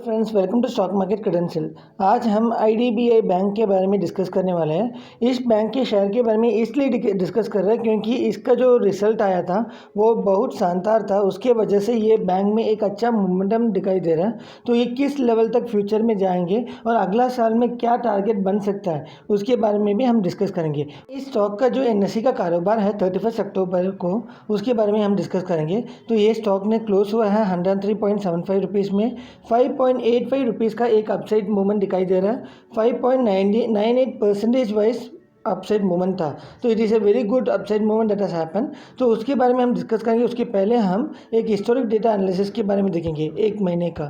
Friends, welcome to stock market credential. आज हम IDBI bank के बारे में डिस्कस करने वाले हैं। इस बैंक के शेयर के बारे में इसलिए डिस्कस कर रहे हैं क्योंकि इसका जो रिजल्ट आया था वो बहुत शानदार था। उसके वजह से ये बैंक में एक अच्छा मोमेंटम दिखाई दे रहा है। तो ये किस लेवल तक फ्यूचर में जाएंगे और अगला साल में क्या टारगेट बन सकता है उसके बारे में भी हम डिस्कस करेंगे। इस स्टॉक का जो एनएसई का कारोबार है 31 अक्टूबर को, उसके बारे में हम डिस्कस करेंगे। तो ये स्टॉक ने क्लोज हुआ है 103.75 रुपीज़ में। 5.85 रुपीज़ का एक अपसाइड मूवमेंट दिखाई दे रहा है। 5.98% वाइज अपसाइड मूवमेंट था। तो it is a very good upside movement that has happen. तो उसके बारे में हम डिस्कस करेंगे। उसके पहले हम एक हिस्टोरिक डेटा एनालिसिस के बारे में देखेंगे, एक महीने का।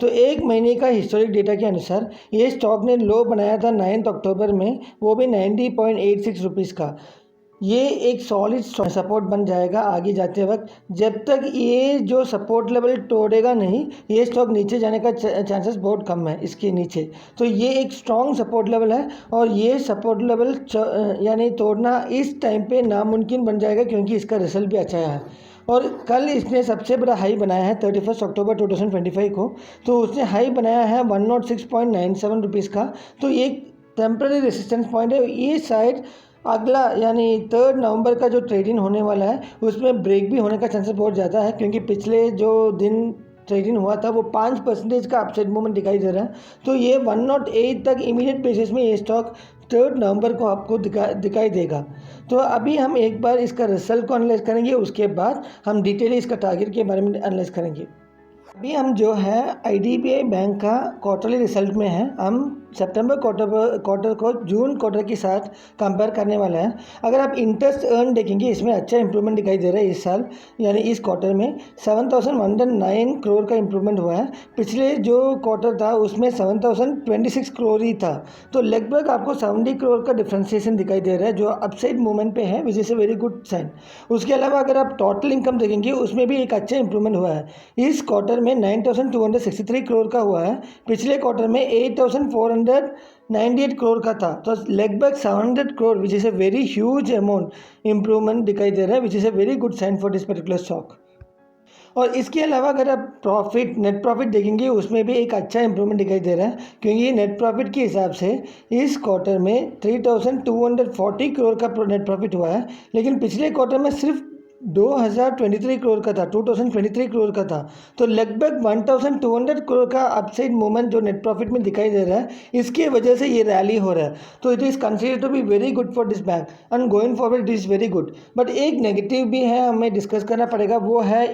तो एक महीने का हिस्टोरिक डेटा के अनुसार ये स्टॉक ने लो बनाया था 9 अक्टूबर में, वो भी 90.86 रुपीज़ का। ये एक सॉलिड सपोर्ट बन जाएगा आगे जाते वक्त। जब तक ये जो सपोर्ट लेवल तोड़ेगा नहीं, ये स्टॉक नीचे जाने का चांसेस बहुत कम है इसके नीचे। तो ये एक स्ट्रॉन्ग सपोर्ट लेवल है और ये सपोर्ट लेवल यानी तोड़ना इस टाइम पे नामुमकिन बन जाएगा क्योंकि इसका रिजल्ट भी अच्छा है। और कल इसने सबसे बड़ा हाई बनाया है 31 अक्टूबर 2025 को। तो उसने हाई बनाया है 106.97 रुपीज़ का। तो एक टेम्पररी रेसिस्टेंस पॉइंट है। ये शायद अगला यानी 3 नवंबर का जो ट्रेडिंग होने वाला है उसमें ब्रेक भी होने का चांसेस बहुत ज़्यादा है क्योंकि पिछले जो दिन ट्रेडिंग हुआ था वो 5% का अपसाइड मूवमेंट दिखाई दे रहा है। तो ये 108 तक इमीडिएट बेसिस में ये स्टॉक 3 नवंबर को आपको दिखाई देगा। तो अभी हम एक बार इसका रिजल्ट को एनालाइज करेंगे, उसके बाद हम डिटेली इसका टारगेट के बारे में एनालाइज करेंगे। अभी हम जो है आईडीबीआई बैंक का क्वार्टरली रिजल्ट में है। हम सितंबर क्वार्टर को जून क्वार्टर के साथ कंपेयर करने वाला है। अगर आप इंटरेस्ट अर्न देखेंगे, इसमें अच्छा इंप्रूवमेंट दिखाई दे रहा है इस साल, यानी इस क्वार्टर में 7,109 करोड़ का इंप्रूवमेंट हुआ है। पिछले जो क्वार्टर था उसमें 7,026 करोड़ ही था। तो लगभग आपको 70 करोड़ का डिफ्रेंसिएशन दिखाई दे रहा है जो अपसाइड मूवमेंट पे है, which is a very good sign. उसके अलावा अगर आप टोटल इनकम देखेंगे उसमें भी एक अच्छा इंप्रूवमेंट हुआ है। इस क्वार्टर में 9,263 करोड़ का हुआ है। पिछले क्वार्टर में 8,498 करोड़ का था। तो लगभग 700 crore, which is a very huge amount improvement दिखाई दे रहा है, which is a very good sign for this particular stock. और इसके अलावा अगर आप नेट प्रॉफिट देखेंगे उसमें भी एक अच्छा इंप्रूवमेंट दिखाई दे रहा है क्योंकि नेट प्रॉफिट के हिसाब से इस क्वार्टर में 3,240 करोड़ का नेट प्रॉफिट हुआ है। लेकिन पिछले क्वार्टर में सिर्फ 2023 करोड़ का था, 2023 करोड़ का था। तो लगभग 1,200 करोड़ का अपसाइड मूवमेंट जो नेट प्रॉफिट में दिखाई दे रहा है, इसके वजह से ये रैली हो रहा है। तो it is considered to be very good for this bank and going forward it is very good. बट एक नेगेटिव भी है, हमें डिस्कस करना पड़ेगा, वो है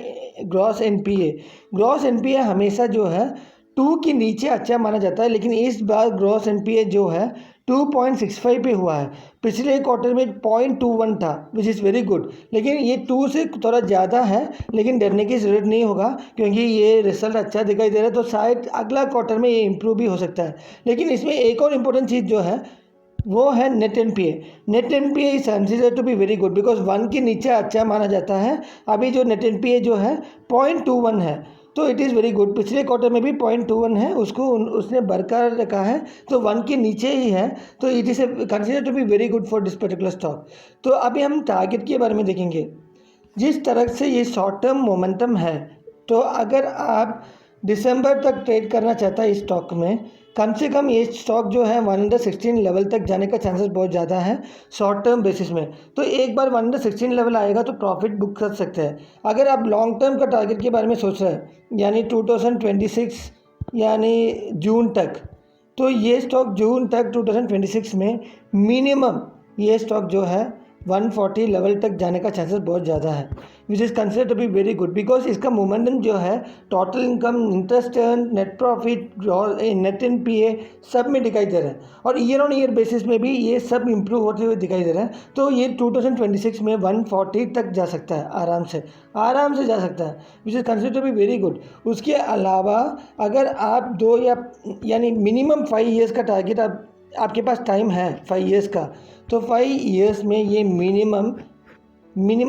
ग्रॉस एनपीए। ग्रॉस एनपीए हमेशा जो है 2 के नीचे अच्छा माना जाता है, लेकिन इस बार ग्रॉस एनपीए जो है 2.65 पे हुआ है। पिछले क्वार्टर में 0.21 था, विच इज़ वेरी गुड। लेकिन ये 2 से थोड़ा ज़्यादा है, लेकिन डरने की ज़रूरत नहीं होगा क्योंकि ये रिजल्ट अच्छा दिखाई दे रहा है। तो शायद अगला क्वार्टर में ये इम्प्रूव भी हो सकता है। लेकिन इसमें एक और इम्पोर्टेंट चीज़ जो है वो है net NPA. Net NPA is considered to be very good because 1 के नीचे अच्छा माना जाता है। अभी जो नेट एनपीए जो है 0.21 है, तो इट इज़ वेरी गुड। पिछले क्वार्टर में भी 0.21 है, उसको उसने बरकरार रखा है, तो 1 के नीचे ही है। तो it is consider to be very good for this particular stock. तो अभी हम टारगेट के बारे में देखेंगे। जिस तरह से ये शॉर्ट टर्म मोमेंटम है, तो अगर आप दिसंबर तक ट्रेड करना चाहता है इस स्टॉक में, कम से कम ये स्टॉक जो है 116 लेवल तक जाने का चांसेस बहुत ज़्यादा है शॉर्ट टर्म बेसिस में। तो एक बार 116 लेवल आएगा तो प्रॉफिट बुक कर सकते हैं। अगर आप लॉन्ग टर्म का टारगेट के बारे में सोच रहे हैं यानी 2026 यानी जून तक, तो ये स्टॉक जून तक 2026 में मिनिमम ये स्टॉक जो है 140 लेवल तक जाने का चांसेस बहुत ज़्यादा है, which is considered to be very good because इसका मोमेंटम जो है total income, interest earn, net profit, net NPA सब में दिखाई दे रहा है। और ईयर ऑन ईयर बेसिस में भी ये सब इंप्रूव होते हुए दिखाई दे रहा है। तो ये 2026 में 140 तक जा सकता है, आराम से जा सकता है, which is considered to be very good. उसके अलावा अगर आप यानी मिनिमम 5 ईयर्स का टारगेट आपके पास टाइम है 5 ईयर्स का, तो 5 ईयर्स में ये मिनिमम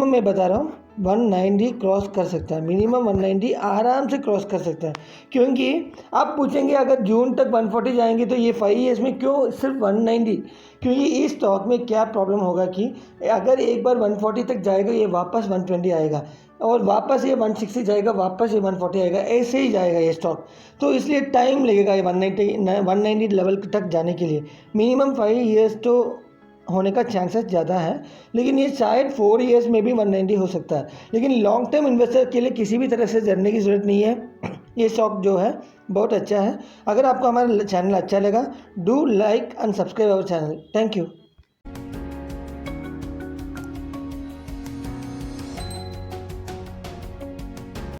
मैं बता रहा हूँ 190 क्रॉस कर सकता है। मिनिमम 190 आराम से क्रॉस कर सकता है। क्योंकि आप पूछेंगे अगर जून तक 140 जाएंगे तो ये 5 ईयर्स में क्यों सिर्फ 190? क्योंकि इस स्टॉक में क्या प्रॉब्लम होगा कि अगर एक बार 140 तक जाएगा ये वापस 120 आएगा। और वापस ये 160 जाएगा, वापस ये 140 आएगा, ऐसे ही जाएगा ये स्टॉक। तो इसलिए टाइम लगेगा ये 190 लेवल तक जाने के लिए। मिनिमम 5 ईयर्स तो होने का चांसेस ज़्यादा है, लेकिन ये शायद 4 ईयर्स में भी 190 हो सकता है। लेकिन लॉन्ग टर्म इन्वेस्टर के लिए किसी भी तरह से डरने की ज़रूरत नहीं है। ये स्टॉक जो है बहुत अच्छा है। अगर आपको हमारा चैनल अच्छा लगा, do like and subscribe our channel. Thank you.